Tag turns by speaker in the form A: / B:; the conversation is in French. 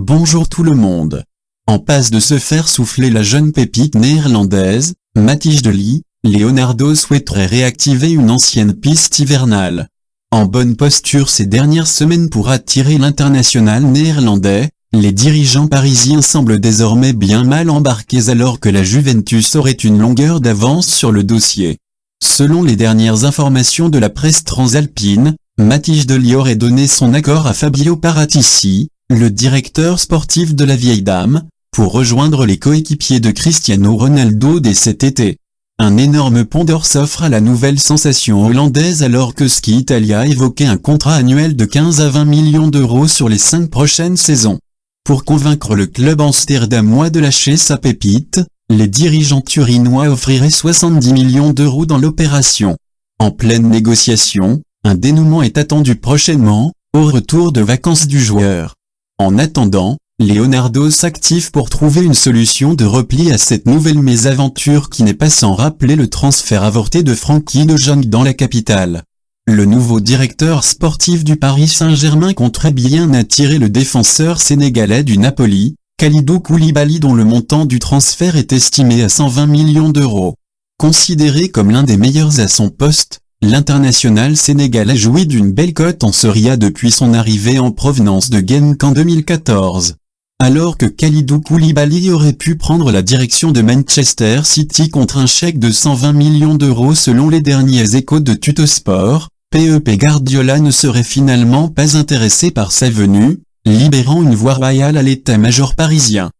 A: Bonjour tout le monde. En passe de se faire souffler la jeune pépite néerlandaise, Matthijs de Ligt, Leonardo souhaiterait réactiver une ancienne piste hivernale. En bonne posture ces dernières semaines pour attirer l'international néerlandais, les dirigeants parisiens semblent désormais bien mal embarqués alors que la Juventus aurait une longueur d'avance sur le dossier. Selon les dernières informations de la presse transalpine, Matthijs de Ligt aurait donné son accord à Fabio Paratici, le directeur sportif de la vieille dame, pour rejoindre les coéquipiers de Cristiano Ronaldo dès cet été. Un énorme pont d'or s'offre à la nouvelle sensation hollandaise alors que Ski Italia évoquait un contrat annuel de 15 à 20 millions d'euros sur les 5 prochaines saisons. Pour convaincre le club amsterdamois de lâcher sa pépite, les dirigeants turinois offriraient 70 millions d'euros dans l'opération. En pleine négociation, un dénouement est attendu prochainement, au retour de vacances du joueur. En attendant, Leonardo s'active pour trouver une solution de repli à cette nouvelle mésaventure qui n'est pas sans rappeler le transfert avorté de Frenkie de Jong dans la capitale. Le nouveau directeur sportif du Paris Saint-Germain compterait bien attirer le défenseur sénégalais du Napoli, Kalidou Koulibaly dont le montant du transfert est estimé à 120 millions d'euros. Considéré comme l'un des meilleurs à son poste, l'international sénégalais jouit d'une belle cote en Serie A depuis son arrivée en provenance de Genk en 2014. Alors que Kalidou Koulibaly aurait pu prendre la direction de Manchester City contre un chèque de 120 millions d'euros selon les derniers échos de Tuttosport, Pep Guardiola ne serait finalement pas intéressé par sa venue, libérant une voie royale à l'état-major parisien.